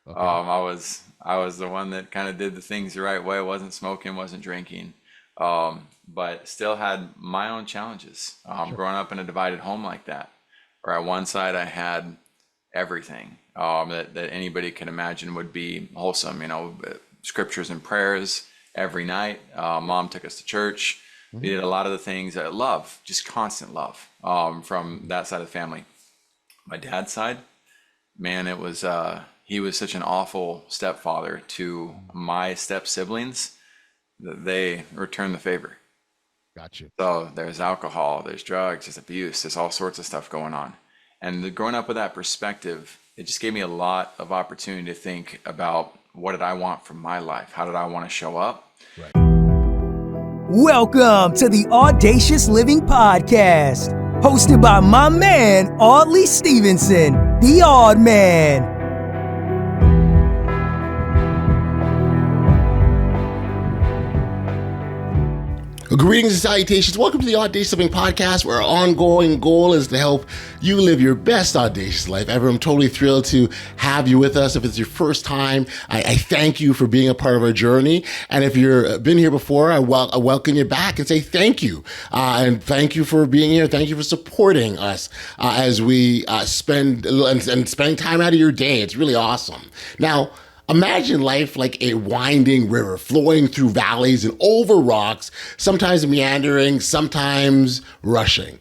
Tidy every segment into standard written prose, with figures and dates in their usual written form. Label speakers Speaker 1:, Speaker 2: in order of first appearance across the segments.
Speaker 1: Okay.
Speaker 2: I was the one that kind of did the things the right way. Wasn't smoking, wasn't drinking, but still had my own challenges.
Speaker 1: Sure.
Speaker 2: Growing up in a divided home like that, where at one side I had everything that anybody could imagine would be wholesome. You know, scriptures and prayers every night. Mom took us to church. We
Speaker 1: Hmm.
Speaker 2: did a lot of the things that love, just constant love from that side of the family. My dad's side, man, it was he was such an awful stepfather to my step siblings that they returned the favor.
Speaker 1: Got you.
Speaker 2: So there's alcohol, there's drugs, there's abuse, there's all sorts of stuff going on. And growing up with that perspective, it just gave me a lot of opportunity to think about what did I want from my life? How did I want to show up?
Speaker 1: Right.
Speaker 3: Welcome to the Audacious Living Podcast, hosted by my man, Audley Stephenson, the Odd Man.
Speaker 1: Greetings and salutations. Welcome to the Audacious Living Podcast, where our ongoing goal is to help you live your best audacious life ever. I'm totally thrilled to have you with us. If it's your first time, I thank you for being a part of our journey. And if you've been here before, I welcome you back and say thank you. And thank you for being here. Thank you for supporting us as we spend and spending time out of your day. It's really awesome. Now, imagine life like a winding river flowing through valleys and over rocks, sometimes meandering, sometimes rushing.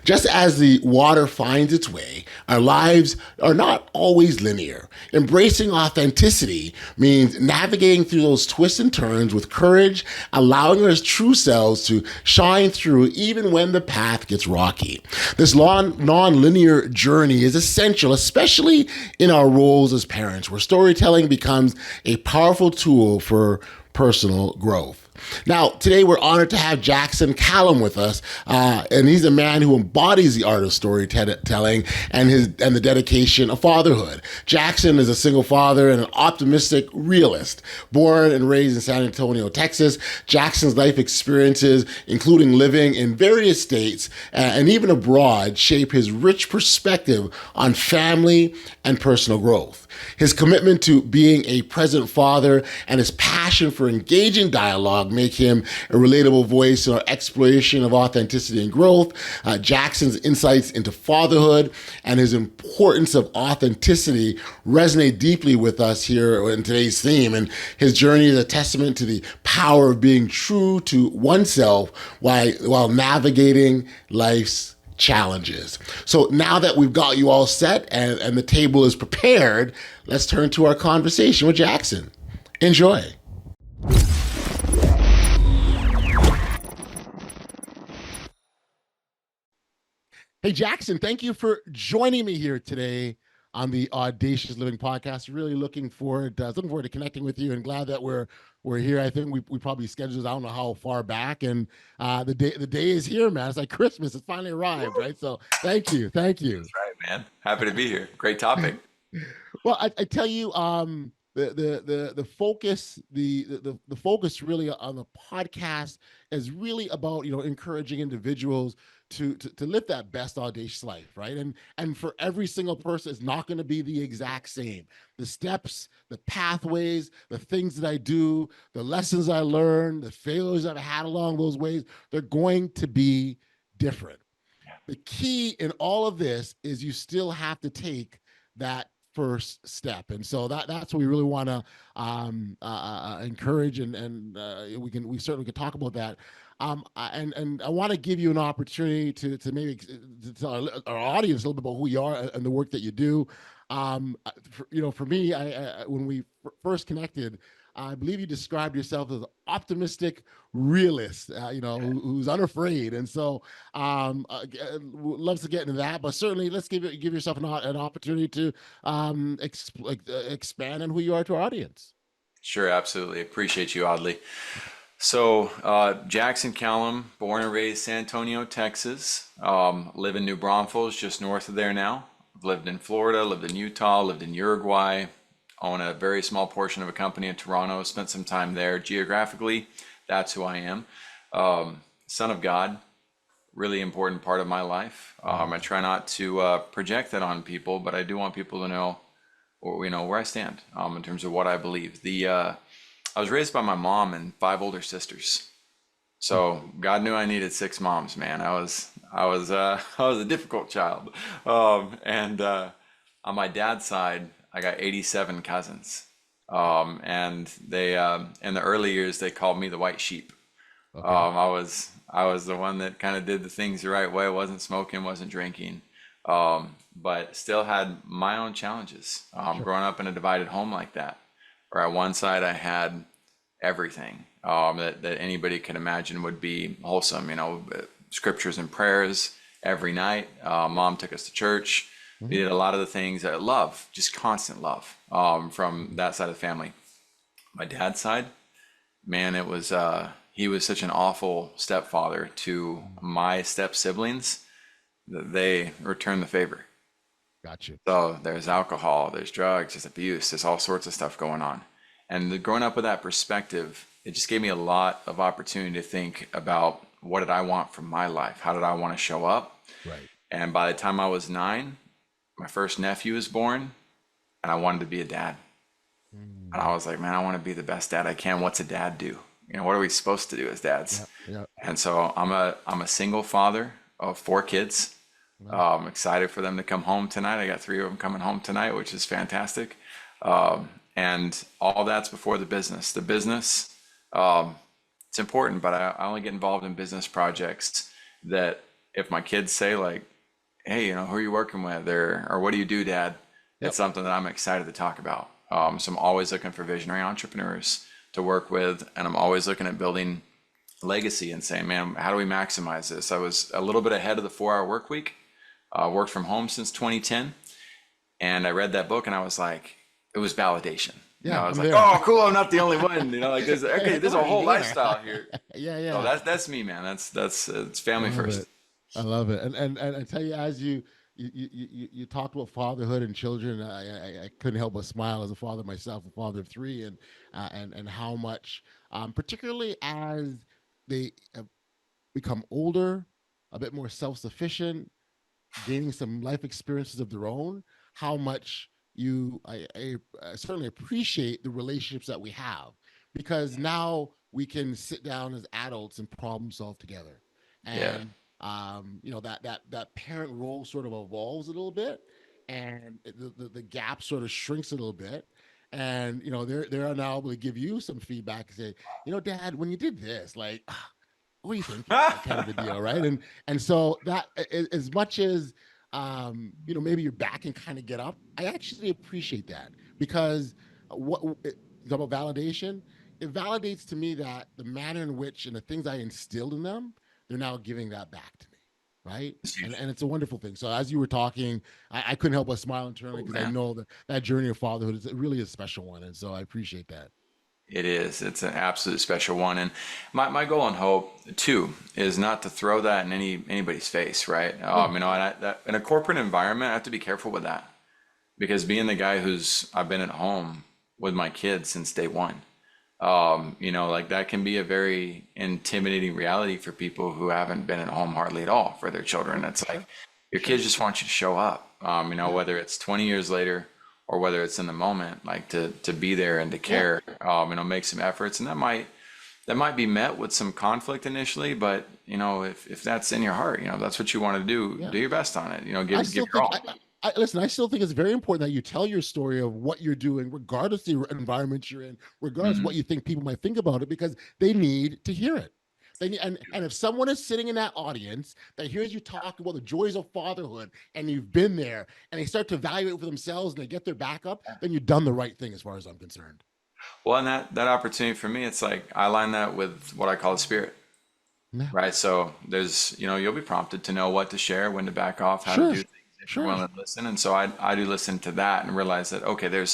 Speaker 1: Just as the water finds its way, our lives are not always linear. Embracing authenticity means navigating through those twists and turns with courage, allowing our true selves to shine through even when the path gets rocky. This non-linear journey is essential, especially in our roles as parents, where storytelling becomes a powerful tool for personal growth. Now, today we're honored to have Jackson Calame with us, and he's a man who embodies the art of storytelling and the dedication of fatherhood. Jackson is a single father and an optimistic realist. Born and raised in San Antonio, Texas, Jackson's life experiences, including living in various states and even abroad, shape his rich perspective on family and personal growth. His commitment to being a present father and his passion for engaging dialogue make him a relatable voice in our exploration of authenticity and growth. Jackson's insights into fatherhood and his importance of authenticity resonate deeply with us here in today's theme. And his journey is a testament to the power of being true to oneself while navigating life's challenges. So now that we've got you all set and the table is prepared, let's turn to our conversation with Jackson. Enjoy. Hey, Jackson, thank you for joining me here today on the Audacious Living Podcast. Really looking forward to connecting with you, and glad that we're here. I think we probably scheduled, I don't know how far back, and the day is here, man. It's like Christmas. It's finally arrived, right? So thank you.
Speaker 2: That's right, man. Happy to be here. Great topic.
Speaker 1: Well, I tell you, the focus the focus really on the podcast is really about encouraging individuals to live that best audacious life, right? And for every single person, it's not going to be the exact same. The steps, the pathways, the things that I do, the lessons I learned, the failures I've had along those ways, they're going to be different. The key in all of this is you still have to take that first step, and so that's what we really want to encourage, and we certainly can talk about that. And I want to give you an opportunity to maybe to tell our audience a little bit about who you are and the work that you do. For me, when we first connected, I believe you described yourself as an optimistic realist, who's unafraid. And so loves to get into that, but certainly let's give yourself an opportunity to expand on who you are to our audience.
Speaker 2: Sure, absolutely. Appreciate you, Audley. So, Jackson Calame, born and raised San Antonio, Texas. Live in New Braunfels, just north of there now. I've lived in Florida, lived in Utah, lived in Uruguay. Own a very small portion of a company in Toronto. Spent some time there geographically. That's who I am. Son of God, really important part of my life. I try not to project that on people, but I do want people to know or where I stand in terms of what I believe. I was raised by my mom and 5 older sisters. So God knew I needed 6 moms, man. I was a difficult child. And on my dad's side, I got 87 cousins. And they in the early years they called me the white sheep.
Speaker 1: Okay.
Speaker 2: I was the one that kind of did the things the right way. Wasn't smoking, wasn't drinking, but still had my own challenges. Growing up in a divided home like that, where on one side I had everything that anybody could imagine would be wholesome. Scriptures and prayers every night. Mom took us to church. We did a lot of the things that I love, just constant love from that side of the family. My dad's side, man, it was he was such an awful stepfather to my step siblings that they returned the favor.
Speaker 1: Gotcha.
Speaker 2: So there's alcohol, there's drugs, there's abuse, there's all sorts of stuff going on. And growing up with that perspective, it just gave me a lot of opportunity to think about what did I want from my life? How did I want to show up?
Speaker 1: Right.
Speaker 2: And by the time I was 9, my first nephew was born, and I wanted to be a dad. And I was like, man, I want to be the best dad I can. What's a dad do? What are we supposed to do as dads?
Speaker 1: Yeah.
Speaker 2: And so I'm a single father of 4 kids. I'm excited for them to come home tonight. I got 3 of them coming home tonight, which is fantastic. And all that's before the business. The business, it's important, but I only get involved in business projects that if my kids say like, hey, who are you working with? Or what do you do, Dad? It's something that I'm excited to talk about. So I'm always looking for visionary entrepreneurs to work with, and I'm always looking at building legacy and saying, man, how do we maximize this? I was a little bit ahead of the 4-hour work week. Worked from home since 2010, and I read that book, and I was like, it was validation. I was like, oh, cool, I'm not the only one. There's a whole lifestyle here.
Speaker 1: Yeah.
Speaker 2: So that's me, man. It's family first.
Speaker 1: I love it. And I tell you, as you talked about fatherhood and children, I couldn't help but smile as a father myself, a father of 3, and how much, particularly as they become older, a bit more self-sufficient, gaining some life experiences of their own, how much I certainly appreciate the relationships that we have, because now we can sit down as adults and problem solve together. And that parent role sort of evolves a little bit, and the gap sort of shrinks a little bit. And they're now able to give you some feedback and say, Dad, when you did this, like, what do you think? Kind of a deal, right? And so that, as much as maybe you're back and kind of get up, I actually appreciate that, because what about validation? It validates to me that the manner in which and the things I instilled in them, they're now giving that back to me, right? And it's a wonderful thing. So as you were talking, I couldn't help but smile internally, because I know that journey of fatherhood is really a special one, and so I appreciate that.
Speaker 2: It is. It's an absolute special one. And my goal and hope too is not to throw that in anybody's face, right? In a corporate environment, I have to be careful with that, because being the guy I've been at home with my kids since day one, that can be a very intimidating reality for people who haven't been at home hardly at all for their children. It's like your kids just want you to show up, whether it's 20 years later or whether it's in the moment, like to be there and to care, make some efforts. And that might be met with some conflict initially, but if that's in your heart, that's what you want to do, do your best on it, give your all.
Speaker 1: Listen, I still think it's very important that you tell your story of what you're doing, regardless of the environment you're in, regardless of what you think people might think about it, because they need to hear it. And if someone is sitting in that audience that hears you talk about the joys of fatherhood, and you've been there, and they start to evaluate for themselves and they get their back up, then you've done the right thing as far as I'm concerned.
Speaker 2: Well, and that opportunity for me, it's like I line that with what I call the spirit. Yeah. Right. So there's, you'll be prompted to know what to share, when to back off, how to do things if you're willing to listen. And so I do listen to that and realize that, okay, there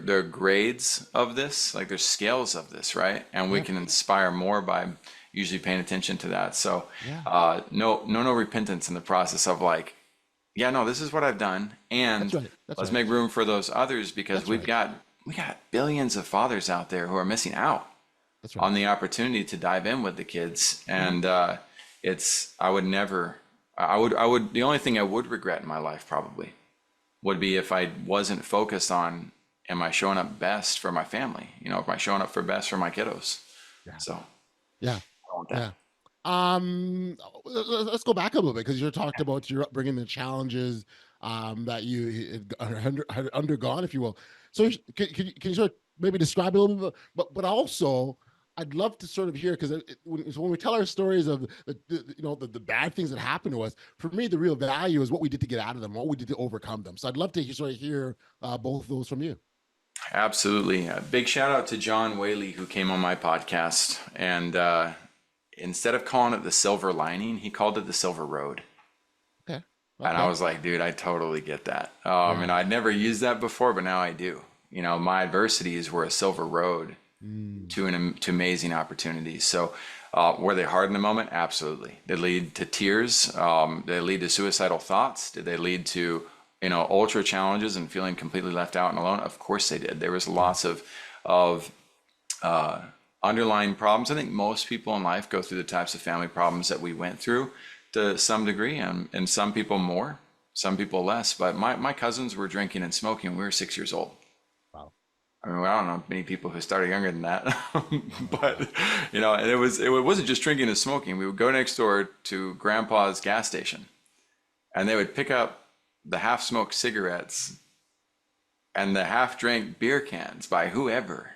Speaker 2: are grades of this, like there's scales of this, right? And we can inspire more by usually paying attention to that. So no repentance in the process of like, this is what I've done, and let's make room for those others, because we got billions of fathers out there who are missing out on the opportunity to dive in with the kids. And the only thing I would regret in my life probably would be if I wasn't focused on, am I showing up best for my family? Am I showing up for best for my kiddos?
Speaker 1: Yeah.
Speaker 2: So
Speaker 1: Yeah.
Speaker 2: I want that.
Speaker 1: Yeah. Let's go back a little bit, because you talked about your upbringing, the challenges that you had undergone, if you will. So can you sort of maybe describe a little bit, but also I'd love to sort of hear, because when we tell our stories of the bad things that happen to us, for me the real value is what we did to get out of them, what we did to overcome them. So I'd love to sort of hear both of those from you.
Speaker 2: Absolutely. A big shout out to John Whaley, who came on my podcast, and instead of calling it the silver lining, he called it the silver road.
Speaker 1: Okay.
Speaker 2: And I was like, dude, I totally get that. And I'd never used that before, but now I do. My adversities were a silver road to amazing opportunities. So were they hard in the moment? Absolutely. Did they lead to tears? Did they lead to suicidal thoughts? Did they lead to, ultra challenges and feeling completely left out and alone? Of course they did. There was lots of underlying problems. I think most people in life go through the types of family problems that we went through to some degree, and some people more, some people less. But my cousins were drinking and smoking when we were 6 years old.
Speaker 1: Wow.
Speaker 2: I mean, I don't know many people who started younger than that, but and it wasn't just drinking and smoking. We would go next door to Grandpa's gas station, and they would pick up the half-smoked cigarettes and the half-drank beer cans by whoever.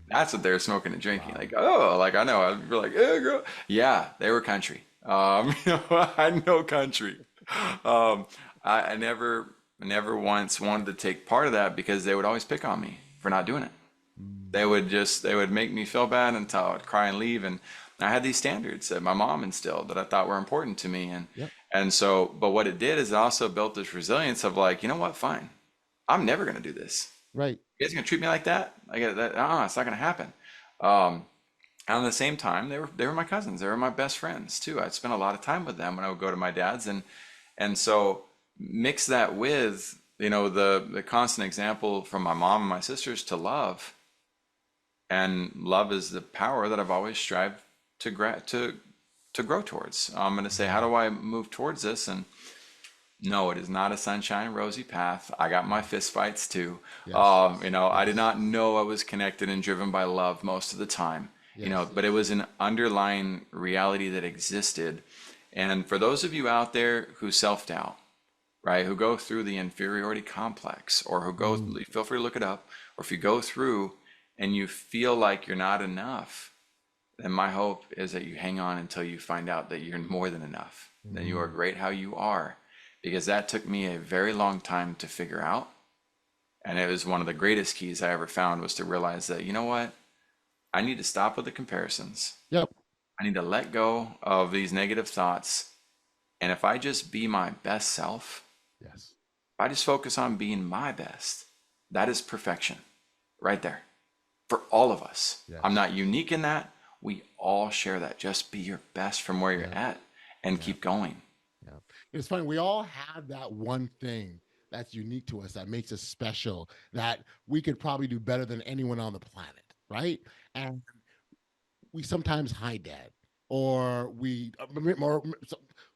Speaker 2: That's what they were smoking and drinking. Like, I know. I'd be like, hey, girl. Yeah, they were country. I know country. I never once wanted to take part of that, because they would always pick on me for not doing it. They would make me feel bad until I would cry and leave. And I had these standards that my mom instilled that I thought were important to me. And so, but what it did is it also built this resilience of like, you know what, fine. I'm never going to do this.
Speaker 1: Right.
Speaker 2: You guys gonna treat me like that? It's not gonna happen. And at the same time, they were my cousins. They were my best friends too. I'd spend a lot of time with them when I would go to my dad's, and so mix that with the constant example from my mom and my sisters to love. And love is the power that I've always strived to grow towards. I'm gonna say, how do I move towards this? And no, it is not a sunshine and rosy path. I got my fist fights too. Yes. I did not know I was connected and driven by love most of the time, but it was an underlying reality that existed. And for those of you out there who self-doubt, right, who go through the inferiority complex, or who go, feel free to look it up, or if you go through and you feel like you're not enough, then my hope is that you hang on until you find out that you're more than enough, that you are great how you are. Because that took me a very long time to figure out. And it was one of the greatest keys I ever found, was to realize that, you know what? I need to stop with the comparisons.
Speaker 1: Yep.
Speaker 2: I need to let go of these negative thoughts. And if I just be my best self,
Speaker 1: yes,
Speaker 2: if I just focus on being my best, that is perfection right there for all of us. Yes. I'm not unique in that. We all share that. Just be your best from where you're at and keep going.
Speaker 1: It's funny. We all have that one thing that's unique to us, that makes us special, that we could probably do better than anyone on the planet, right? And we sometimes hide that, or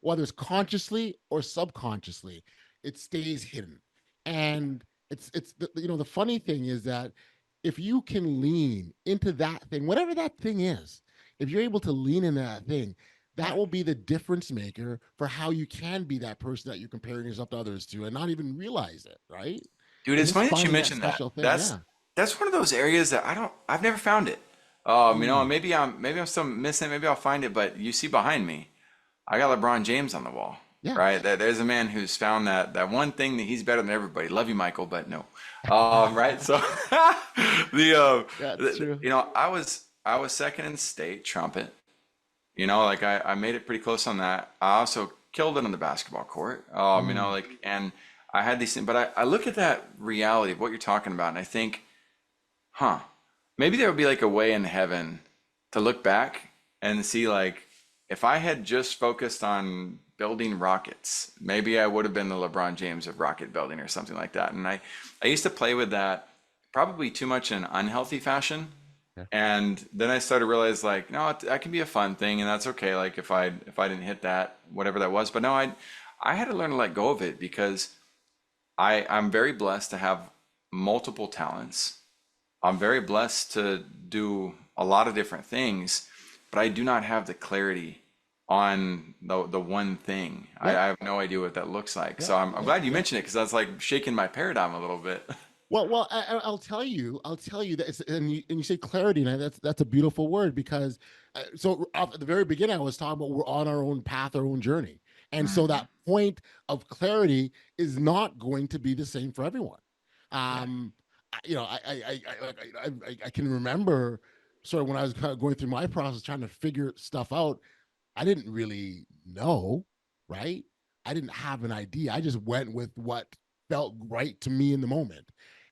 Speaker 1: whether it's consciously or subconsciously, it stays hidden. And the funny thing is that if you can lean into that thing, whatever that thing is, if you're able to lean into that thing, that will be the difference maker for how you can be that person that you're comparing yourself to others to, and not even realize it, right?
Speaker 2: Dude, it's funny that you mentioned that. That's one of those areas that I've never found it. Maybe I'm still missing it. Maybe I'll find it. But you see behind me, I got LeBron James on the wall, right? There's a man who's found that one thing that he's better than everybody. Love you, Michael, but no, right? So
Speaker 1: that's true.
Speaker 2: I was second in state trumpet. I made it pretty close on that. I also killed it on the basketball court. And I had these things, but I look at that reality of what you're talking about, and I think, maybe there would be like a way in heaven to look back and see, like, if I had just focused on building rockets, maybe I would have been the LeBron James of rocket building or something like that. And I used to play with that probably too much in an unhealthy fashion. And then I started to realize, like, no, that can be a fun thing, and that's okay. Like if I didn't hit that, whatever that was. But no, I had to learn to let go of it, because I'm very blessed to have multiple talents. I'm very blessed to do a lot of different things, but I do not have the clarity on the one thing.
Speaker 1: Yeah,
Speaker 2: I have no idea what that looks like.
Speaker 1: yeah,
Speaker 2: So I'm
Speaker 1: yeah,
Speaker 2: glad you
Speaker 1: yeah.
Speaker 2: mentioned it because that's like shaking my paradigm a little bit.
Speaker 1: Well, I'll tell you that, and you say clarity, and that's a beautiful word because, so at the very beginning, I was talking about we're on our own path, our own journey, and so
Speaker 2: Mhm.
Speaker 1: that point of clarity is not going to be the same for everyone.
Speaker 2: Yeah.
Speaker 1: You know, I can remember sort of when I was kind of going through my process, trying to figure stuff out. I didn't really know, right? I didn't have an idea. I just went with what felt right to me in the moment.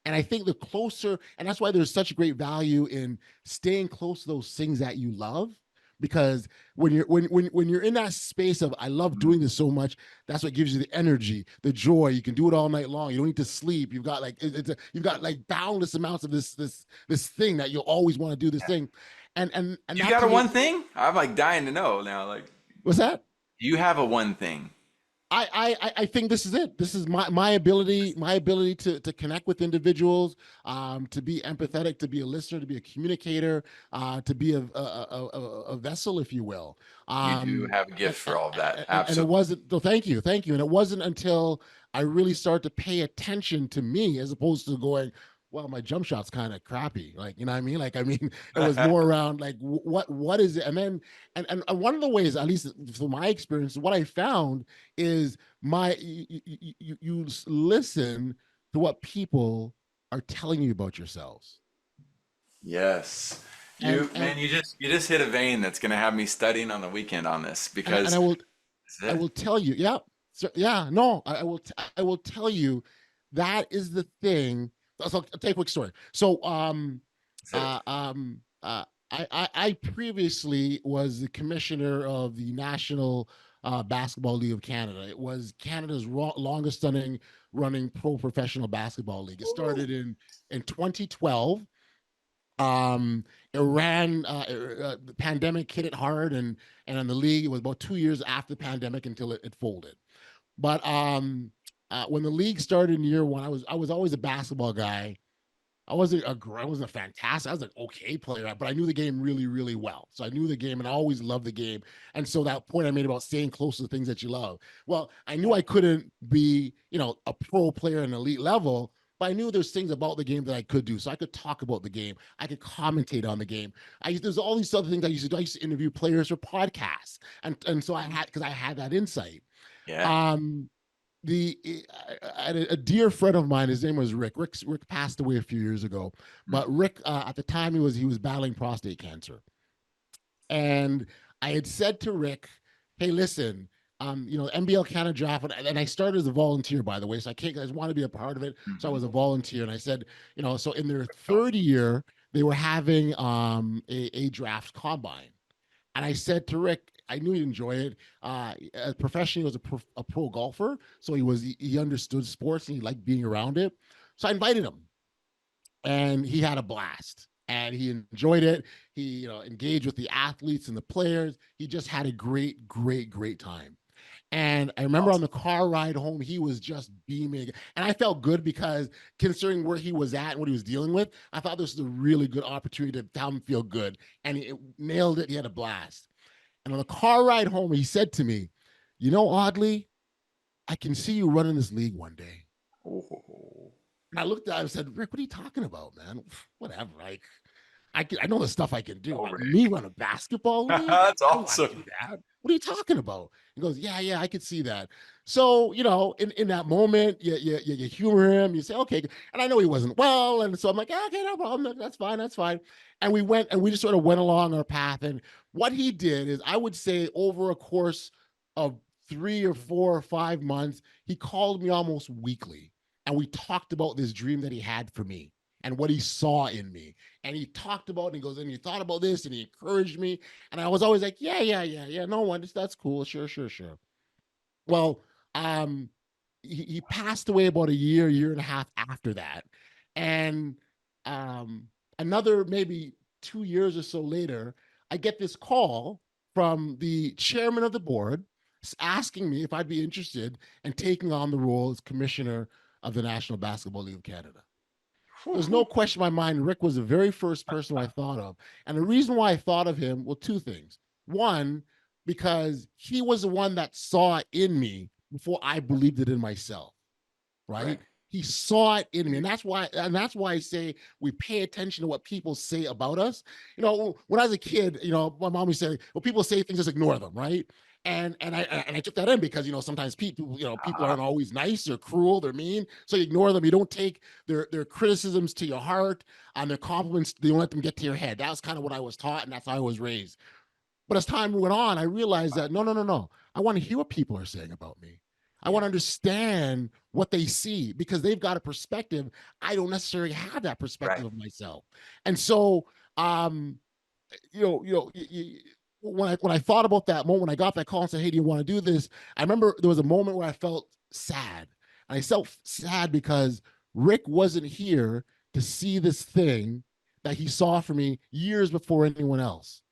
Speaker 1: And I think the closer, and that's why there's such great value in staying close to those things that you love. Because when you're in that space of I love
Speaker 2: Mhm.
Speaker 1: doing this so much, that's what gives you the energy, the joy. You can do it all night long. You don't need to sleep. You've got like you've got like boundless amounts of this thing that you'll always want to do this thing, and
Speaker 2: You
Speaker 1: that
Speaker 2: got a one
Speaker 1: creates
Speaker 2: thing? I'm like dying to know now. Like,
Speaker 1: what's that?
Speaker 2: you have a one thing.
Speaker 1: I think this is it. This is my ability to connect with individuals, to be empathetic, to be a listener, to be a communicator, to be a vessel, if you will.
Speaker 2: You do
Speaker 1: Um,
Speaker 2: have a gift
Speaker 1: and,
Speaker 2: for all of that.
Speaker 1: and it
Speaker 2: Absolutely.
Speaker 1: wasn't. So thank you. And it wasn't until I really started to pay attention to me, as opposed to going, well, my jump shot's kind of crappy. Like, you know what I mean? Like, I mean, it was more around like what is it? And then and one of the ways, at least from my experience, what I found is you listen to what people are telling you about yourselves.
Speaker 2: Yes.
Speaker 1: and
Speaker 2: You,
Speaker 1: and
Speaker 2: man, you just hit a vein that's gonna have me studying on the weekend on this
Speaker 1: and
Speaker 2: because
Speaker 1: I
Speaker 2: that's it.
Speaker 1: will tell you, yeah, so, yeah, no, I will tell you that is the thing. So I'll tell you a quick story. So
Speaker 2: That's it.
Speaker 1: uh um uh I previously was the commissioner of the National Basketball League of Canada. It was Canada's longest running pro professional basketball league. It started in 2012. Iran, the pandemic hit it hard, and in the league, it was about 2 years after the pandemic until it folded. But when the league started in year one, I was always a basketball guy. I wasn't a fantastic. I was an okay player, but I knew the game really, really well. So I knew the game, and I always loved the game. And so that point I made about staying close to the things that you love. Well, I knew I couldn't be, a pro player at an elite level, but I knew there's things about the game that I could do. So I could talk about the game. I could commentate on the game. There's all these other things I used to do. I used to interview players for podcasts, and so because I had that insight.
Speaker 2: Yeah.
Speaker 1: Um, the a dear friend of mine, his name was Rick. Rick passed away a few years ago, but
Speaker 2: Mm.
Speaker 1: Rick, at the time, he was battling prostate cancer, and I had said to Rick, "Hey, listen, NBL Canada draft," and I started as a volunteer, by the way, so I just want to be a part of it, so I
Speaker 2: Mhm.
Speaker 1: was a volunteer, and I said, so in their third year, they were having a draft combine. And I said to Rick, I knew he'd enjoy it. Professionally, he was a pro golfer, so he understood sports and he liked being around it. So I invited him, and he had a blast, and he enjoyed it. He engaged with the athletes and the players. He just had a great, great, great time. And I remember on
Speaker 2: Awesome.
Speaker 1: the car ride home, he was just beaming. And I felt good because considering where he was at and what he was dealing with, I thought this was a really good opportunity to have him feel good. And he nailed it. He had a blast. And on the car ride home, he said to me, Audley, I can see you running this league one day.
Speaker 2: Oh,
Speaker 1: And I looked at him and said, Rick, what are you talking about, man? Whatever. Like, I know the stuff I can do.
Speaker 2: oh,
Speaker 1: Me
Speaker 2: Rick.
Speaker 1: run a basketball league?
Speaker 2: That's
Speaker 1: I don't want to do
Speaker 2: awesome.
Speaker 1: that. What are you talking about? He goes, yeah, I could see that. So, in that moment, you humor him. You say, okay. And I know he wasn't well. And so I'm like, okay, no problem. That's fine. That's fine. And we just sort of went along our path. And what he did is, I would say, over a course of 3 or 4 or 5 months, he called me almost weekly. And we talked about this dream that he had for me and what he saw in me. And he talked about it, and he goes, and you thought about this, and he encouraged me. And I was always like, yeah. No one, that's cool. Sure. Well, um, he passed away about a year and a half after that. And another maybe 2 years or so later, I get this call from the chairman of the board asking me if I'd be interested in taking on the role as commissioner of the National Basketball League of Canada. There's no question in my mind, Rick was the very first person I thought of. And the reason why I thought of him, well, two things. One, because he was the one that saw it in me before I believed it in myself, right? He saw it in me. And that's why I say we pay attention to what people say about us. When I was a kid, my mom would say, well, people say things, just ignore them, right? And I took that in because sometimes people aren't always nice, they're cruel, they're mean, so you ignore them. You don't take their criticisms to your heart, and their compliments, you don't let them get to your head. That was kind of what I was taught, and that's how I was raised. But as time went on, I realized that no, I want to hear what people are saying about me. I want to understand what they see, because they've got a perspective. I don't necessarily have that perspective of myself. And so, when I thought about that moment, when I got that call and said, hey, do you want to do this? I remember there was a moment where I felt sad. And I felt sad because Rick wasn't here to see this thing that he saw for me years before anyone else.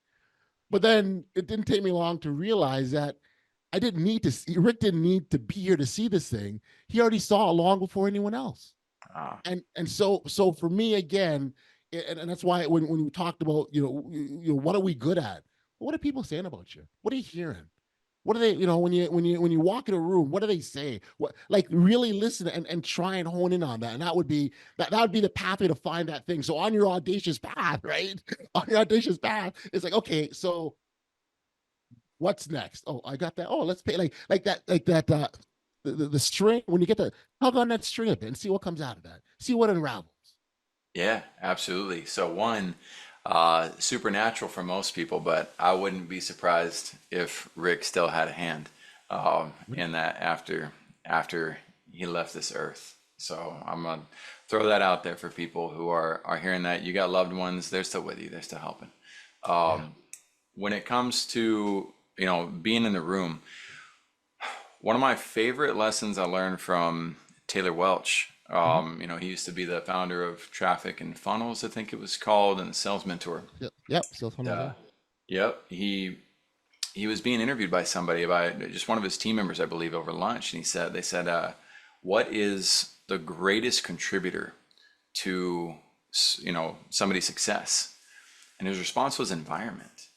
Speaker 1: But then it didn't take me long to realize that Rick didn't need to be here to see this thing. He already saw it long before anyone else. And so for me, again, and that's why when we talked about, what are we good at? What are people saying about you? What are you hearing? What are they, when you walk in a room, what do they say? What, like, really listen and try and hone in on that. And that would be the pathway to find that thing. So on your audacious path, right? On your audacious path, it's like, okay, so what's next? Oh, I got that. Oh, let's pay like that, the string, when you get the tug on that string a bit and see what comes out of that. See what unravels.
Speaker 2: Yeah, absolutely. So one, supernatural for most people, but I wouldn't be surprised if Rick still had a hand in that after he left this earth. So I'm gonna throw that out there for people who are hearing that. You got loved ones, they're still with you, they're still helping. When it comes to being in the room, one of my favorite lessons I learned from Taylor Welch. He used to be the founder of Traffic and Funnels, I think it was called, and the Sales Mentor.
Speaker 1: Yep. Sales Funnels.
Speaker 2: Yep. He was being interviewed by somebody, by just one of his team members, I believe, over lunch, and they said, what is the greatest contributor to somebody's success? And his response was environment.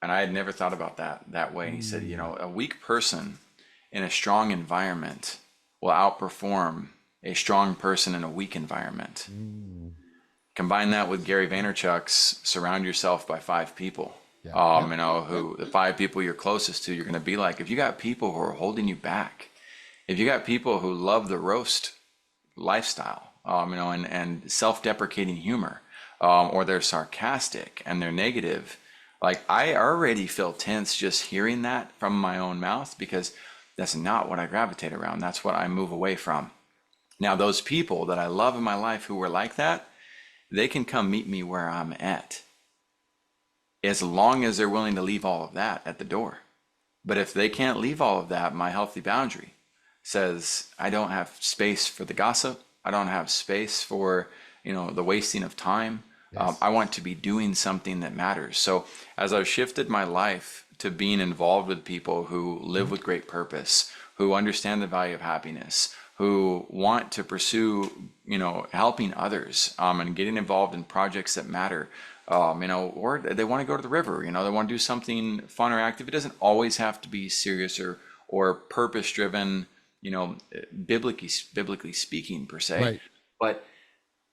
Speaker 2: And I had never thought about that way. And he said, a weak person in a strong environment will outperform a strong person in a weak environment. Combine that with Gary Vaynerchuk's surround yourself by 5 people. Who the 5 people you're closest to, you're going to be like. If you got people who are holding you back, if you got people who love the roast lifestyle, and self-deprecating humor, or they're sarcastic and they're negative, like, I already feel tense just hearing that from my own mouth, because that's not what I gravitate around. That's what I move away from. Now, those people that I love in my life who were like that, they can come meet me where I'm at, as long as they're willing to leave all of that at the door. But if they can't leave all of that, my healthy boundary says I don't have space for the gossip. I don't have space for, the wasting of time. Yes. I want to be doing something that matters. So as I've shifted my life to being involved with people who live with great purpose, who understand the value of happiness, who want to pursue, helping others, and getting involved in projects that matter, or they want to go to the river, they want to do something fun or active. It doesn't always have to be serious or purpose driven, biblically speaking per se.
Speaker 1: Right.
Speaker 2: But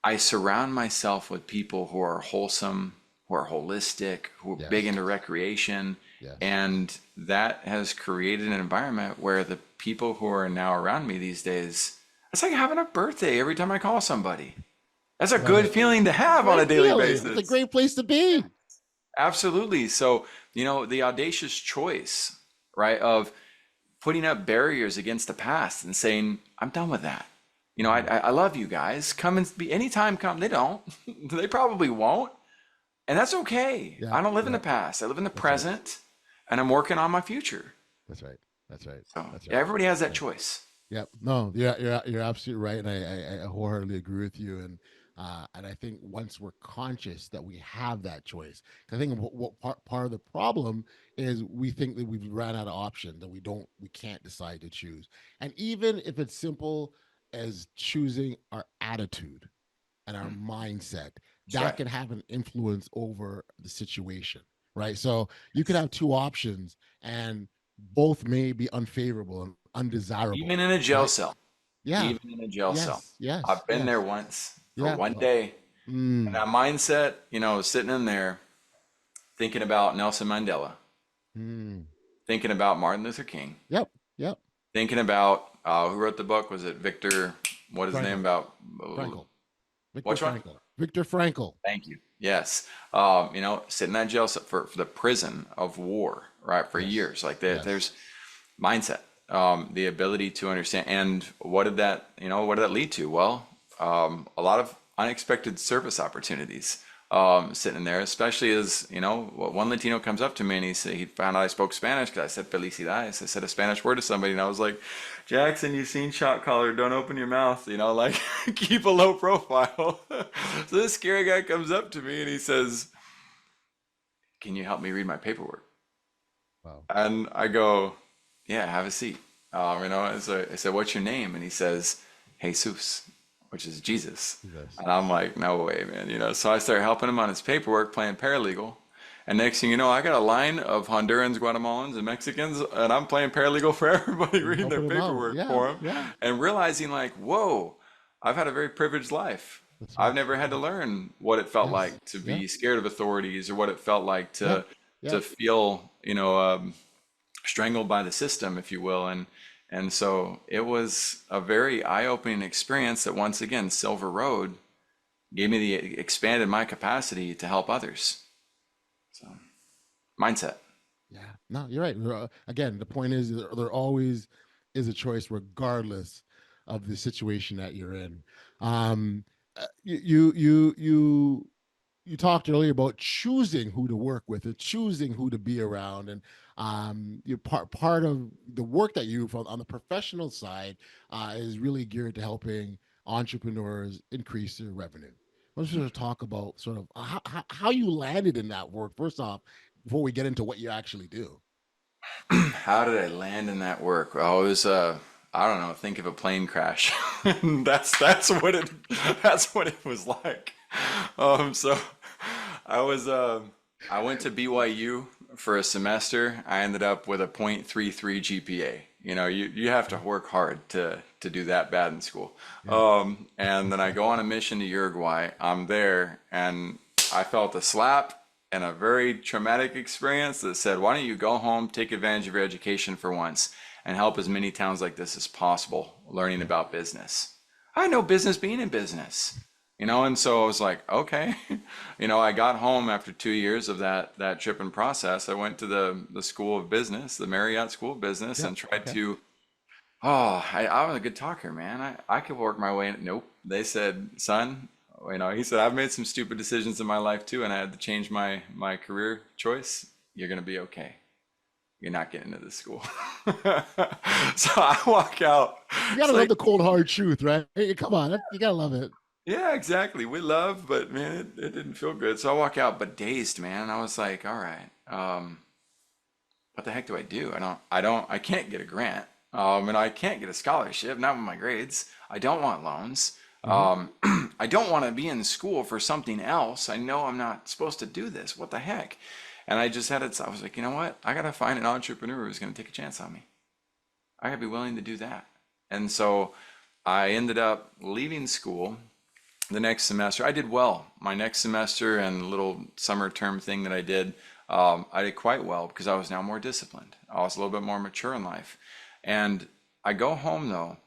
Speaker 2: I surround myself with people who are wholesome, who are holistic, who are big into recreation. Yes. And that has created an environment where the people who are now around me these days, it's like having a birthday every time I call somebody. That's a good feeling to have on a daily basis.
Speaker 1: It's a great place to be.
Speaker 2: Absolutely. So, the audacious choice, right, of putting up barriers against the past and saying, I'm done with that. I love you guys. Come and be anytime. Come. They don't. They probably won't. And that's okay. Yeah, I don't live in the past. I live in the present, and I'm working on my future.
Speaker 1: That's right.
Speaker 2: So, yeah, everybody has that choice.
Speaker 1: Yep. No, you're absolutely right. And I wholeheartedly agree with you. And I think once we're conscious that we have that choice, I think what part of the problem is we think that we've run out of options, that we can't decide to choose. And even if it's simple as choosing our attitude and our mindset.
Speaker 2: That's
Speaker 1: That
Speaker 2: right.
Speaker 1: can have an influence over the situation, right? So you could have two options and both may be unfavorable and undesirable,
Speaker 2: Even in a jail
Speaker 1: right?
Speaker 2: cell,
Speaker 1: Yeah.
Speaker 2: even in a jail cell.
Speaker 1: Yes. Yes.
Speaker 2: I've been there
Speaker 1: Yes.
Speaker 2: once for
Speaker 1: Yeah.
Speaker 2: one day. And
Speaker 1: Mm,
Speaker 2: that mindset, sitting in there thinking about Nelson Mandela,
Speaker 1: mm.
Speaker 2: thinking about Martin Luther King,
Speaker 1: Yep. Yep.
Speaker 2: thinking about who wrote the book? Was it Victor? What is his name
Speaker 1: Frankl.
Speaker 2: about?
Speaker 1: Frankl. Viktor
Speaker 2: Which one?
Speaker 1: Frankl. Viktor Frankl.
Speaker 2: Thank you. Yes. Sit in that jail cell for the prison of war, right? For
Speaker 1: Yes.
Speaker 2: years. Like
Speaker 1: Yes.
Speaker 2: there's mindset, the ability to understand. And what did that lead to? Well, a lot of unexpected service opportunities. Sitting in there, especially as one Latino comes up to me and he found out I spoke Spanish because I said felicidades. I said a Spanish word to somebody, and I was like, Jackson, you've seen shot caller. Don't open your mouth. Like keep a low profile. So this scary guy comes up to me and he says, "Can you help me read my paperwork?"
Speaker 1: Wow.
Speaker 2: And I go, "Yeah, have a seat." So I said, "What's your name?" And he says, "Jesus," which is Jesus.
Speaker 1: Yes.
Speaker 2: And I'm like, "No way, man." So I started helping him on his paperwork, playing paralegal. And next thing you know, I got a line of Hondurans, Guatemalans, and Mexicans, and I'm playing paralegal for everybody,
Speaker 1: You're
Speaker 2: reading their
Speaker 1: helping him out.
Speaker 2: paperwork
Speaker 1: Yeah.
Speaker 2: for them,
Speaker 1: Yeah.
Speaker 2: and realizing like, whoa, I've had a very privileged life.
Speaker 1: That's
Speaker 2: I've
Speaker 1: right.
Speaker 2: never had to learn what it felt
Speaker 1: Yes.
Speaker 2: like to
Speaker 1: Yeah.
Speaker 2: be scared of authorities, or what it felt like
Speaker 1: Yeah.
Speaker 2: to
Speaker 1: Yeah.
Speaker 2: feel, strangled by the system, if you will. And so it was a very eye-opening experience that, once again, Silver Road gave me expanded my capacity to help others. So mindset.
Speaker 1: Yeah. No, you're right. Again, the point is there always is a choice, regardless of the situation that you're in. You talked earlier about choosing who to work with and choosing who to be around, and you part of the work that you from on the professional side is really geared to helping entrepreneurs increase their revenue. Let's sort of talk about sort of how you landed in that work first off, before we get into what you actually do.
Speaker 2: How did I land in that work? Well, it was I don't know, think of a plane crash. That's what it was like. So I was I went to BYU for a semester. I ended up with a .33 GPA. You have to work hard to do that bad in school.
Speaker 1: Yeah.
Speaker 2: And then I go on a mission to Uruguay. I'm there, and I felt a slap and a very traumatic experience that said, why don't you go home, take advantage of your education for once, and help as many towns like this as possible learning about business. I know business being in business, and so I was like, okay. I got home after 2 years of that trip and process. I went to the School of Business, the Marriott School of Business,
Speaker 1: Yeah.
Speaker 2: and tried
Speaker 1: Okay.
Speaker 2: to, I was a good talker, man. I could work my way in. Nope. They said, son, he said, I've made some stupid decisions in my life too, and I had to change my career choice. You're going to be okay. You're not getting into this school. So I walk out.
Speaker 1: You
Speaker 2: It's
Speaker 1: gotta love
Speaker 2: like,
Speaker 1: the cold hard truth, right? Hey, come on, you gotta love it.
Speaker 2: yeah, exactly. We love, but man, it didn't feel good. So I walk out, but dazed, man. I was like, all right, what the heck do I do? I can't get a grant. And I can't get a scholarship, not with my grades. I don't want loans.
Speaker 1: Mhm.
Speaker 2: I don't want to be in school for something else. I know I'm not supposed to do this. What the heck? And I just had it. I was like, you know what? I got to find an entrepreneur who's going to take a chance on me. I got to be willing to do that. And so I ended up leaving school the next semester. I did well. My next semester and little summer term thing that I did quite well because I was now more disciplined. I was a little bit more mature in life. And I go home though,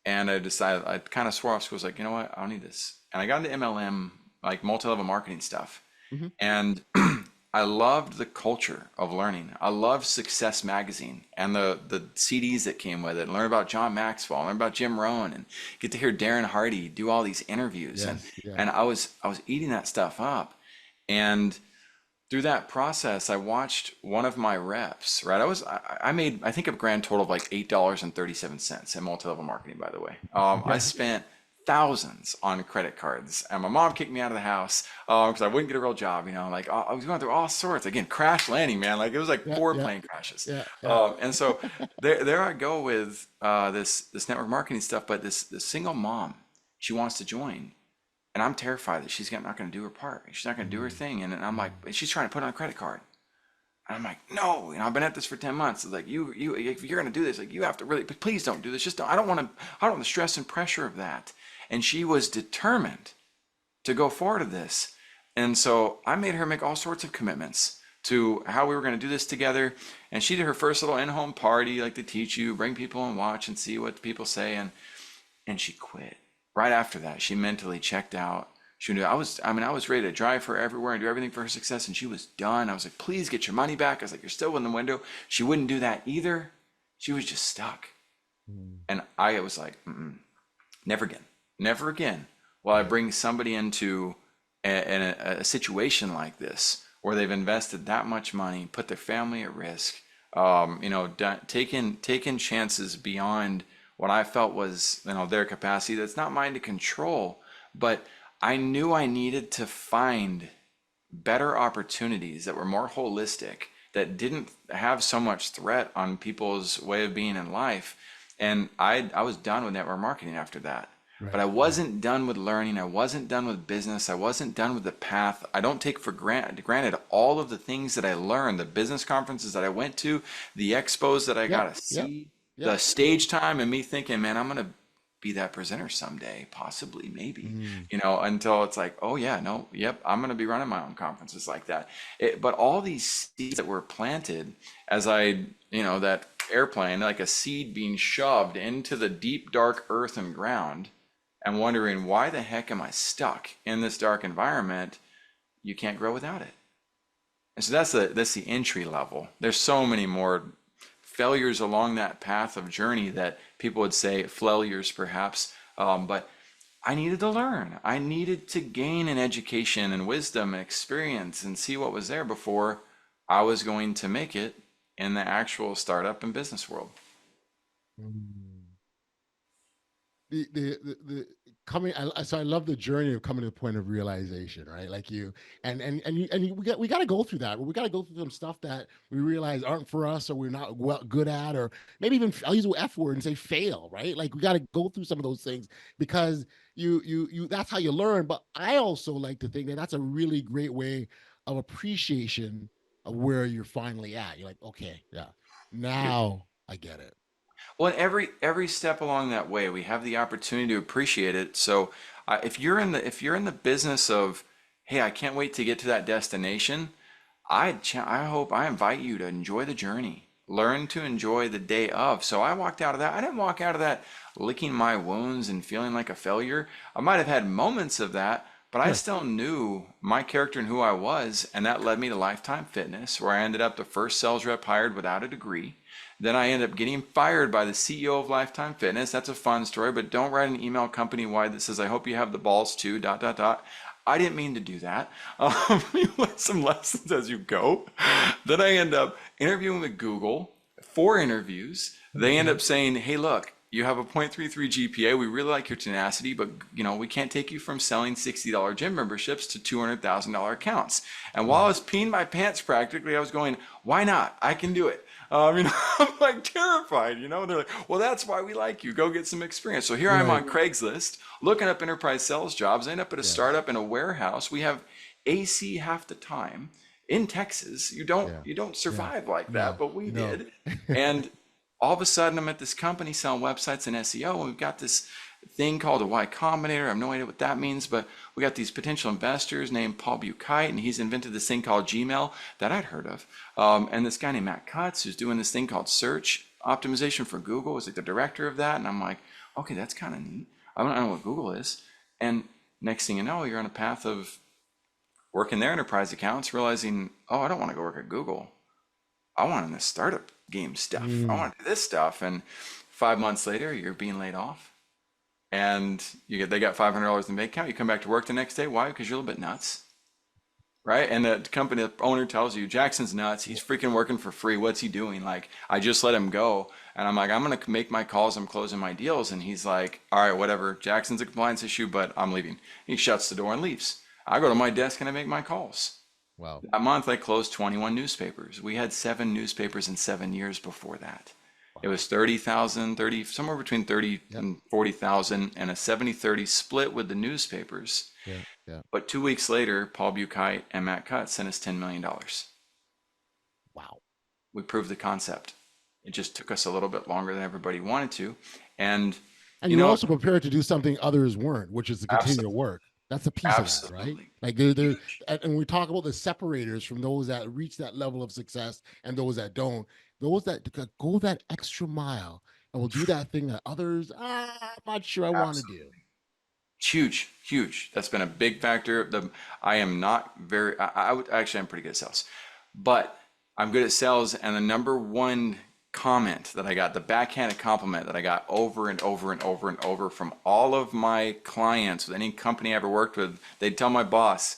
Speaker 2: and I decided, I kind of swore off school. I was like, you know what? I don't need this. And I got into MLM, like multi-level marketing stuff.
Speaker 1: Mhm.
Speaker 2: And I loved the culture of learning. I loved Success Magazine and the CDs that came with it. Learn about John Maxwell, learn about Jim Rohn, and get to hear Darren Hardy do all these interviews.
Speaker 1: Yes. Yeah.
Speaker 2: And I was eating that stuff up. And through that process, I watched one of my reps, right? I made, I think, a grand total of like $8.37 in multi-level marketing, by the way. I spent thousands on credit cards. And my mom kicked me out of the house because I wouldn't get a real job. Like I was going through all sorts. Again, crash landing, man. Like it was like
Speaker 1: Yeah,
Speaker 2: four
Speaker 1: yeah,
Speaker 2: plane crashes.
Speaker 1: yeah, yeah.
Speaker 2: And so there I go with this network marketing stuff. But this single mom, she wants to join. And I'm terrified that she's not going to do her part. She's not going to do her thing. And I'm like, she's trying to put on a credit card. And I'm like, no, I've been at this for 10 months. It's like, if you're going to do this, like, you have to really, but please don't do this. Just don't, I don't want the stress and pressure of that. And she was determined to go forward to this. And so I made her make all sorts of commitments to how we were going to do this together. And she did her first little in-home party, like to teach you, bring people and watch and see what people say. And she quit. Right after that, she mentally checked out. She knew I was ready to drive her everywhere and do everything for her success, and she was done. I was like, please get your money back. I was like, you're still in the window. She wouldn't do that either. She was just stuck. And I was like, never again. Never again will I bring somebody into a situation like this where they've invested that much money, put their family at risk, taken chances beyond what I felt was, their capacity. That's not mine to control, but I knew I needed to find better opportunities that were more holistic, that didn't have so much threat on people's way of being in life. And I was done with network marketing after that. Right. But I wasn't done with learning. I wasn't done with business. I wasn't done with the path. I don't take for granted all of the things that I learned, the business conferences that I went to, the expos that I got to see, the stage time, and me thinking, man, I'm going to be that presenter someday, possibly, maybe, until it's like, oh yeah, no, yep, I'm going to be running my own conferences like that. But all these seeds that were planted as that airplane, like a seed being shoved into the deep, dark earth and ground, and wondering, why the heck am I stuck in this dark environment? You can't grow without it. And so that's the entry level. There's so many more failures along that path of journey that people would say failures perhaps, but I needed to learn. I needed to gain an education and wisdom and experience and see what was there before I was going to make it in the actual startup and business world.
Speaker 1: The coming, so I love the journey of coming to the point of realization, right? Like we got to go through that. We got to go through some stuff that we realize aren't for us, or we're not good at, or maybe even, I'll use the F word and say fail, right? Like we got to go through some of those things because you that's how you learn. But I also like to think that that's a really great way of appreciation of where you're finally at. You're like, okay, yeah, now I get it.
Speaker 2: Well, every step along that way, we have the opportunity to appreciate it. So, if you're in the business of, hey, I can't wait to get to that destination, I invite you to enjoy the journey. Learn to enjoy the day of. So I walked out of that. I didn't walk out of that licking my wounds and feeling like a failure. I might have had moments of that, but I still knew my character and who I was, and that led me to Lifetime Fitness, where I ended up the first sales rep hired without a degree. Then I ended up getting fired by the CEO of Lifetime Fitness. That's a fun story, but don't write an email company-wide that says, I hope you have the balls to, ... I didn't mean to do that. You learn some lessons as you go. Then I end up interviewing with Google, 4 interviews. They end up saying, hey, look, you have a 0.33 GPA. We really like your tenacity, but we can't take you from selling $60 gym memberships to $200,000 accounts. And while I was peeing my pants practically, I was going, why not? I can do it. I'm like terrified, They're like, well, that's why we like you. Go get some experience. So here I am on Craigslist looking up enterprise sales jobs. I end up at a startup in a warehouse. We have AC half the time in Texas. You don't survive like that, but we did. And all of a sudden, I'm at this company selling websites and SEO, and we've got this thing called a Y Combinator. I have no idea what that means, but we got these potential investors named Paul Buchheit, and he's invented this thing called Gmail that I'd heard of. And this guy named Matt Cutts, who's doing this thing called search optimization for Google, is like the director of that. And I'm like, okay, that's kind of neat. I don't know what Google is. And next thing you know, you're on a path of working their enterprise accounts, realizing, oh, I don't want to go work at Google. I want in this startup game stuff. I want to do this stuff. And 5 months later, you're being laid off. And they got $500 in bank account. You come back to work the next day. Why? Because you're a little bit nuts, right? And the company owner tells you, Jackson's nuts. He's freaking working for free. What's he doing? Like, I just let him go. And I'm like, I'm going to make my calls. I'm closing my deals. And he's like, all right, whatever. Jackson's a compliance issue, but I'm leaving. He shuts the door and leaves. I go to my desk and I make my calls.
Speaker 1: Wow.
Speaker 2: That month, I closed 21 newspapers. We had 7 newspapers in 7 years before that. Wow. It was 30,000, somewhere between 30 and 40,000, and a 70-30 split with the newspapers. Yeah. But 2 weeks later, Paul Buchheit and Matt Cutts sent us $10 million.
Speaker 1: Wow.
Speaker 2: We proved the concept. It just took us a little bit longer than everybody wanted to. And
Speaker 1: you're also prepared to do something others weren't, which is to continue to work. That's a piece of that, right? Like and we talk about the separators from those that reach that level of success and those that don't. Those that go that extra mile and will do that thing that others, I'm not sure I want to do.
Speaker 2: Huge, huge. That's been a big factor. I am not very, I would actually, I'm pretty good at sales, but I'm good at sales. And the number one comment that I got, the backhanded compliment that I got over and over and over and over from all of my clients with any company I ever worked with, they'd tell my boss,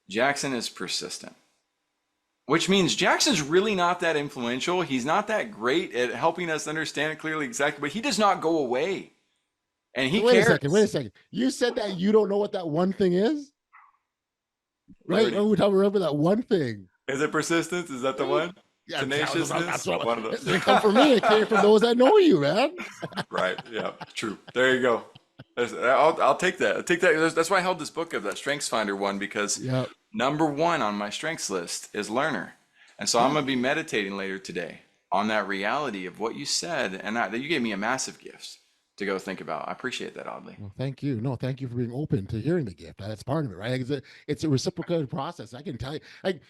Speaker 2: Jackson is persistent, which means Jackson's really not that influential. He's not that great at helping us understand it clearly exactly, but he does not go away. And he cares.
Speaker 1: Wait a second. You said that you don't know what that one thing is? Right? Oh, remember that one thing.
Speaker 2: Is it persistence? Is that the one?
Speaker 1: Yeah,
Speaker 2: tenaciousness.
Speaker 1: That's one of those. It didn't come from me. It came from those that know you, man.
Speaker 2: Right. Yeah. True. There you go. I'll take that. That's why I held this book of that Strengths Finder one, because number one on my strengths list is learner. And so I'm going to be meditating later today on that reality of what you said, and that you gave me a massive gift to go think about. I appreciate that, Audley.
Speaker 1: Well, thank you. No, thank you for being open to hearing the gift. That's part of it, right? It's a reciprocal process. I can tell you, like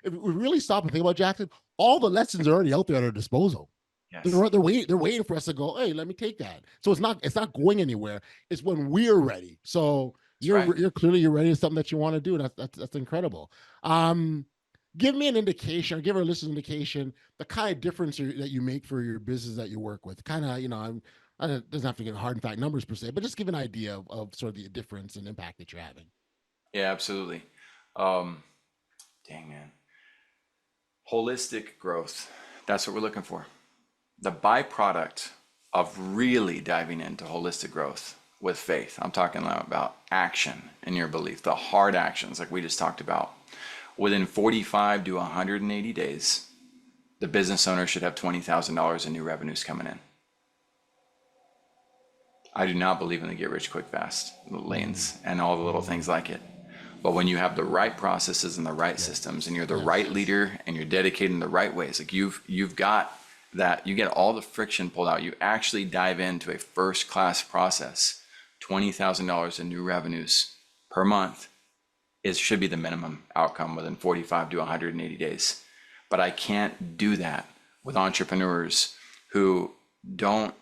Speaker 1: if we really stop and think about Jackson, all the lessons are already out there at our disposal.
Speaker 2: Yes.
Speaker 1: They're waiting for us to go, hey, let me take that. So it's not going anywhere. It's when we're ready. So you're clearly ready to something that you want to do. That's incredible. Give me an indication, or give our listeners an indication, the kind of difference that you make for your business that you work with. Kind of, it doesn't have to get hard and fact numbers per se, but just give an idea of sort of the difference and impact that you're having.
Speaker 2: Yeah, absolutely. Dang, man. Holistic growth. That's what we're looking for. The byproduct of really diving into holistic growth with faith. I'm talking about action in your belief, the hard actions like we just talked about. Within 45 to 180 days, the business owner should have $20,000 in new revenues coming in. I do not believe in the get rich quick fast lanes and all the little things like it. But when you have the right processes and the right systems, and you're the right leader, and you're dedicated in the right ways, like you've got that, you get all the friction pulled out. You actually dive into a first-class process. $20,000 in new revenues per month should be the minimum outcome within 45 to 180 days. But I can't do that with entrepreneurs who don't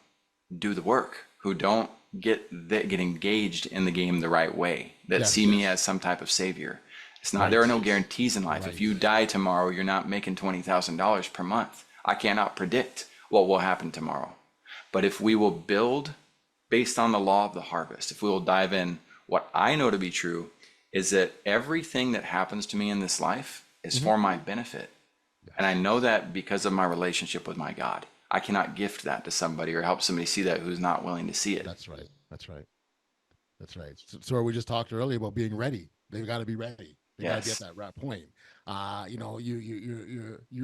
Speaker 2: do the work, who don't get engaged in the game the right way, that see me as some type of savior. It's not, there are no guarantees in life. If you die tomorrow, you're not making $20,000 per month. I cannot predict what will happen tomorrow. But if we will build based on the law of the harvest, if we will dive in, what I know to be true is that everything that happens to me in this life is for my benefit. And I know that because of my relationship with my God. I cannot gift that to somebody or help somebody see that who's not willing to see it.
Speaker 1: That's right. So we just talked earlier about being ready. They've got to be ready. They got to get that right point.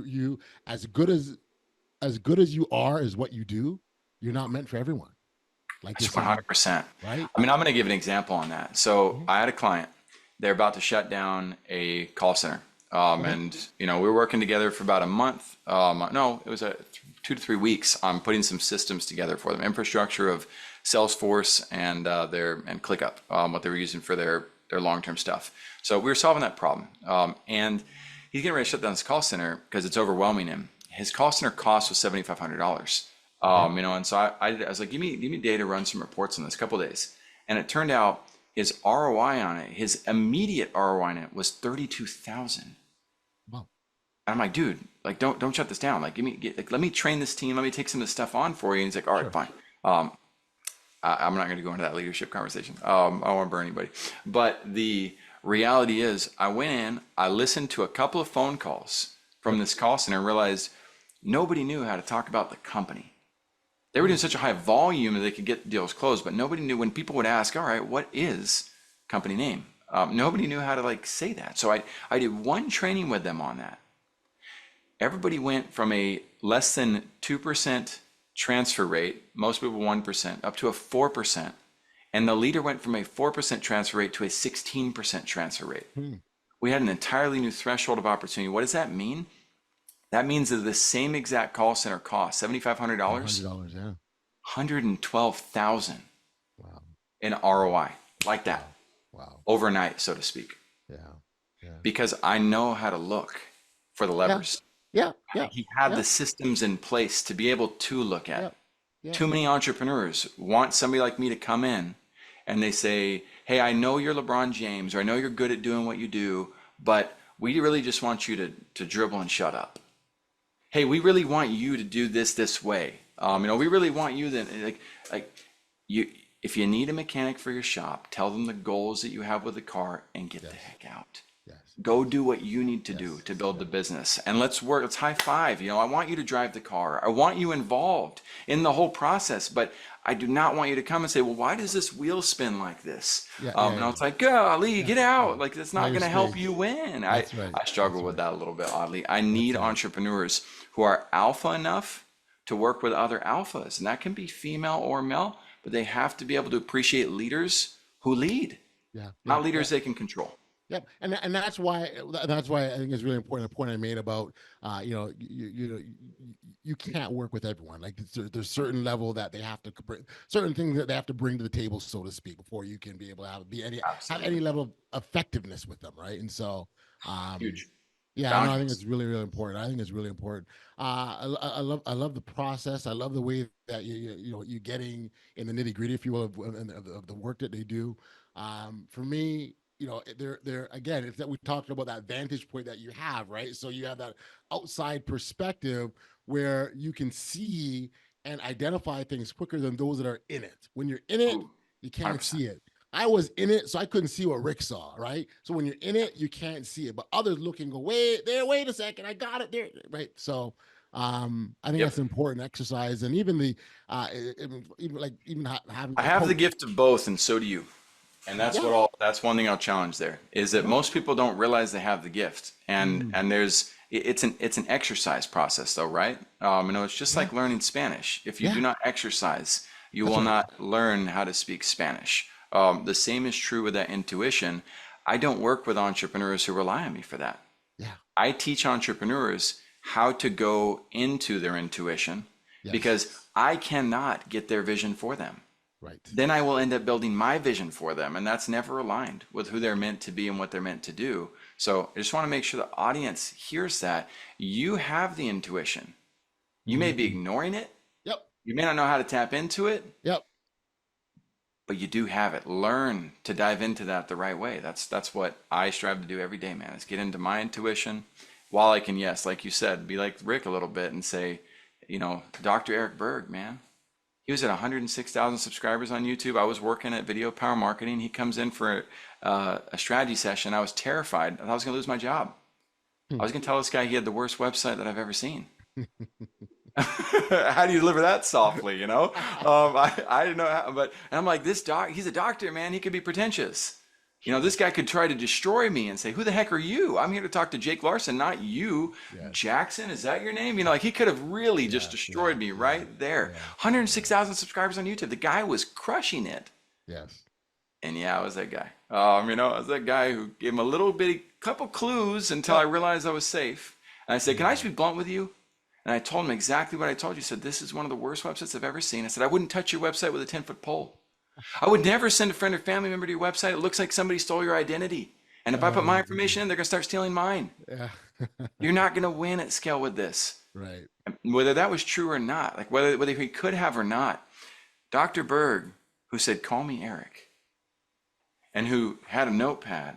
Speaker 1: You as good as you are is what you do. You're not meant for everyone. Like
Speaker 2: that's 100%.
Speaker 1: Right.
Speaker 2: I mean, I'm going to give an example on that. So I had a client. They're about to shut down a call center. And we were working together for about a month. No, it was 2 to 3 weeks on putting some systems together for them, infrastructure of Salesforce and ClickUp, what they were using for their long-term stuff. So we were solving that problem. And he's getting ready to shut down this call center because it's overwhelming him. His call center cost was $7,500. And so I was like, give me data to run some reports on this, a couple of days. And it turned out his ROI on it, his immediate ROI on it was $32,000.
Speaker 1: Wow.
Speaker 2: And I'm like, dude, like don't shut this down. Like let me train this team. Let me take some of this stuff on for you. And he's like, all right, fine. I'm not going to go into that leadership conversation. I don't want to burn anybody. But the reality is I went in, I listened to a couple of phone calls from this call center and realized nobody knew how to talk about the company. They were doing such a high volume that they could get deals closed, but nobody knew when people would ask, all right, what is company name? Nobody knew how to like say that. So I did one training with them on that. Everybody went from a less than 2% transfer rate, most people 1%, up to a 4%. And the leader went from a 4% transfer rate to a 16% transfer rate. We had an entirely new threshold of opportunity. What does that mean? That means that the same exact call center cost, $7,500,
Speaker 1: $100, yeah.
Speaker 2: $112,000
Speaker 1: Wow.
Speaker 2: in ROI, like that,
Speaker 1: Wow.
Speaker 2: overnight, so to speak.
Speaker 1: Yeah. Yeah.
Speaker 2: Because I know how to look for the levers.
Speaker 1: Yeah. Yeah.
Speaker 2: He had the systems in place to be able to look at.
Speaker 1: Yeah. Yeah.
Speaker 2: Too many entrepreneurs want somebody like me to come in and they say, hey, I know you're LeBron James, or I know you're good at doing what you do, but we really just want you to dribble and shut up. Hey, we really want you to do this way. We really want you to if you need a mechanic for your shop, tell them the goals that you have with the car and get the heck out.
Speaker 1: Yes.
Speaker 2: Go do what you need to do to build the business, and let's work. Let's high five. I want you to drive the car. I want you involved in the whole process, but I do not want you to come and say, well, why does this wheel spin like this? It's like, golly, get out. Like, that's not going to help you win. I struggle with that a little bit, oddly. I need entrepreneurs who are alpha enough to work with other alphas, and that can be female or male, but they have to be able to appreciate leaders who lead, not leaders they can control.
Speaker 1: Yep, and that's why I think it's really important. The point I made about you can't work with everyone. Like there's certain level that they have to bring, certain things that they have to bring to the table, so to speak, before you can be able to have any level of effectiveness with them, right? And so,
Speaker 2: huge.
Speaker 1: Yeah, I think it's really, really important. I think it's really important. I love the process. I love the way that you're getting in the nitty gritty, if you will, of the work that they do. For me, they're again, it's that we talked about that vantage point that you have, right? So you have that outside perspective where you can see and identify things quicker than those that are in it. When you're in it, you can't
Speaker 2: 100%.
Speaker 1: see it. I was in it, so I couldn't see what Rick saw, right? So when you're in it, you can't see it, but others looking go, wait a second, I got it there, right? So I think that's an important exercise, and even having.
Speaker 2: I have the gift of both, and so do you. And that's that's one thing I'll challenge there is that most people don't realize they have the gift, and it's an exercise process though, right? It's just like learning Spanish. If you do not exercise, you will not learn how to speak Spanish. The same is true with that intuition. I don't work with entrepreneurs who rely on me for that. Yeah. I teach entrepreneurs how to go into their intuition because I cannot get their vision for them.
Speaker 1: Right.
Speaker 2: Then I will end up building my vision for them, and that's never aligned with who they're meant to be and what they're meant to do. So I just want to make sure the audience hears that. You have the intuition. You may be ignoring it.
Speaker 1: Yep.
Speaker 2: You may not know how to tap into it.
Speaker 1: Yep.
Speaker 2: But you do have it. Learn to dive into that the right way. That's what I strive to do every day, man, is get into my intuition while I can, like you said, be like Rick a little bit and say, Dr. Eric Berg, man, he was at 106,000 subscribers on YouTube. I was working at Video Power Marketing. He comes in for a strategy session. I was terrified. I thought I was going to lose my job. I was going to tell this guy he had the worst website that I've ever seen. How do you deliver that softly? I didn't know how, and I'm like, he's a doctor, man. He could be pretentious. This guy could try to destroy me and say, who the heck are you? I'm here to talk to Jake Larson, not you. Yes. Jackson, is that your name? He could have really just destroyed me right there. 106,000 subscribers on YouTube. The guy was crushing it.
Speaker 1: Yes.
Speaker 2: And I was that guy. I was that guy who gave him a little bitty couple clues until I realized I was safe. And I said, can I just be blunt with you? And I told him exactly what I told you. He said, this is one of the worst websites I've ever seen. I said, I wouldn't touch your website with a 10-foot pole. I would never send a friend or family member to your website. It looks like somebody stole your identity. And if I put my information in, they're going to start stealing mine. Yeah. You're not going to win at scale with this.
Speaker 1: Right.
Speaker 2: Whether that was true or not, whether he could have or not, Dr. Berg, who said, call me Eric, and who had a notepad,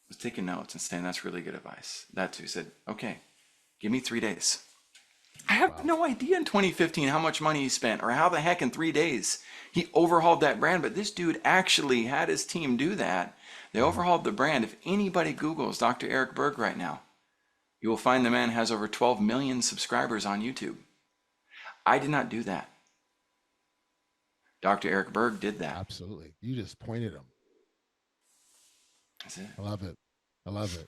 Speaker 2: was taking notes and saying, that's really good advice. That too said, okay, give me 3 days. I have no idea in 2015 how much money he spent or how the heck in 3 days he overhauled that brand. But this dude actually had his team do that. They overhauled the brand. If anybody Googles Dr. Eric Berg right now, you will find the man has over 12 million subscribers on YouTube. I did not do that. Dr. Eric Berg did that.
Speaker 1: Absolutely. You just pointed him.
Speaker 2: That's it.
Speaker 1: I love it. I love it.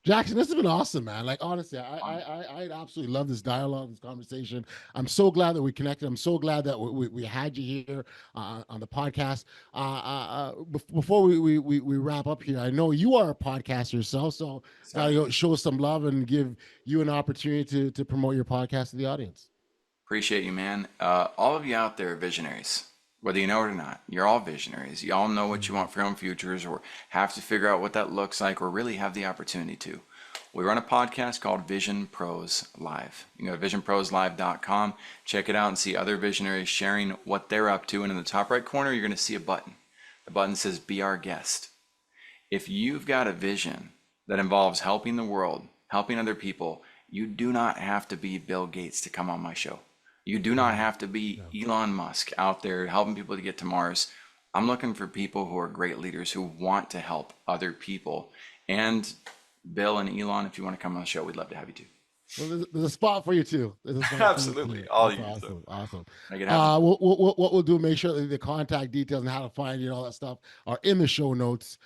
Speaker 1: Jackson, this has been awesome, man. Like, honestly, I absolutely love this dialogue, this conversation. I'm so glad that we connected. I'm so glad that we had you here on the podcast. Before we wrap up here, I know you are a podcaster yourself, so gotta show some love and give you an opportunity to promote your podcast to the audience.
Speaker 2: Appreciate you, man. All of you out there are visionaries. Whether you know it or not, you're all visionaries. You all know what you want for your own futures, or have to figure out what that looks like, or really have the opportunity to. We run a podcast called Vision Pros Live. You can go to visionproslive.com, check it out, and see other visionaries sharing what they're up to. And in the top right corner, you're going to see a button. The button says Be Our Guest. If you've got a vision that involves helping the world, helping other people, you do not have to be Bill Gates to come on my show. You do not have to be Elon Musk out there helping people to get to Mars. I'm looking for people who are great leaders who want to help other people. And Bill and Elon, if you want to come on the show, we'd love to have you too.
Speaker 1: Well, there's a spot for you too.
Speaker 2: Absolutely. All you
Speaker 1: awesome.
Speaker 2: Make it happen.
Speaker 1: What we'll do, make sure that the contact details and how to find you and all that stuff are in the show notes.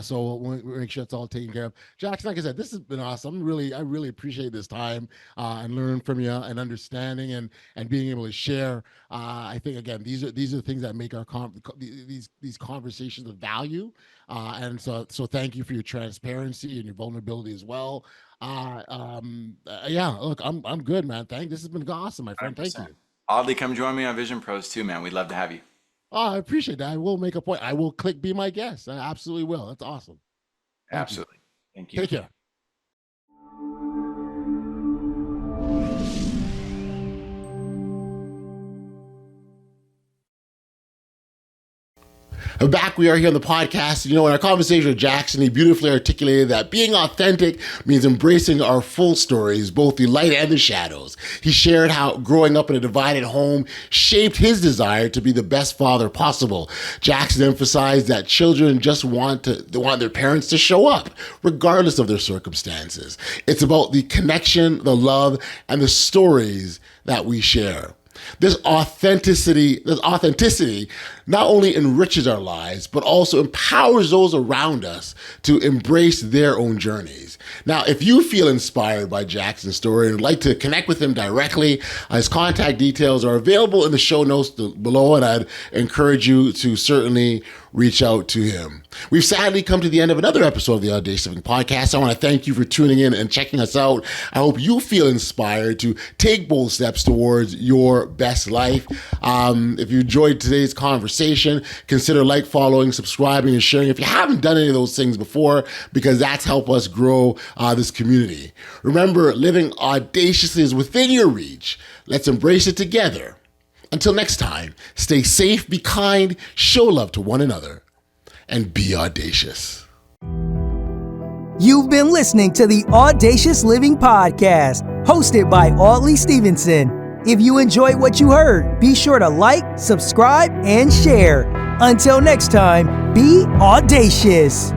Speaker 1: So we'll make sure it's all taken care of. Jackson, like I said, this has been awesome. I really appreciate this time and learning from you and understanding and being able to share. I think again, these are the things that make our these conversations of value. And so thank you for your transparency and your vulnerability as well. Look, I'm good, man. This has been awesome, my friend. 100%. Thank you.
Speaker 2: Audley, come join me on Vision Pros too, man. We'd love to have you.
Speaker 1: Oh, I appreciate that. I will make a point. I will click Be My Guest. I absolutely will. That's awesome.
Speaker 2: Absolutely. Thank you.
Speaker 1: Take care. Back we are here on the podcast. You know, in our conversation with Jackson, he beautifully articulated that being authentic means embracing our full stories, both the light and the shadows. He shared how growing up in a divided home shaped his desire to be the best father possible. Jackson emphasized that children just want their parents to show up, regardless of their circumstances. It's about the connection, the love, and the stories that we share. This authenticity not only enriches our lives, but also empowers those around us to embrace their own journeys. Now, if you feel inspired by Jackson's story and would like to connect with him directly, his contact details are available in the show notes below, and I'd encourage you to certainly reach out to him. We've sadly come to the end of another episode of the Audacious Living Podcast. I want to thank you for tuning in and checking us out. I hope you feel inspired to take bold steps towards your best life. If you enjoyed today's conversation, consider following, subscribing, and sharing if you haven't done any of those things before, because that's helped us grow this community. Remember, living audaciously is within your reach. Let's embrace it together. Until next time, stay safe, be kind, show love to one another, and be audacious.
Speaker 3: You've been listening to the Audacious Living Podcast, hosted by Audley Stephenson. If you enjoyed what you heard, be sure to like, subscribe, and share. Until next time, be audacious.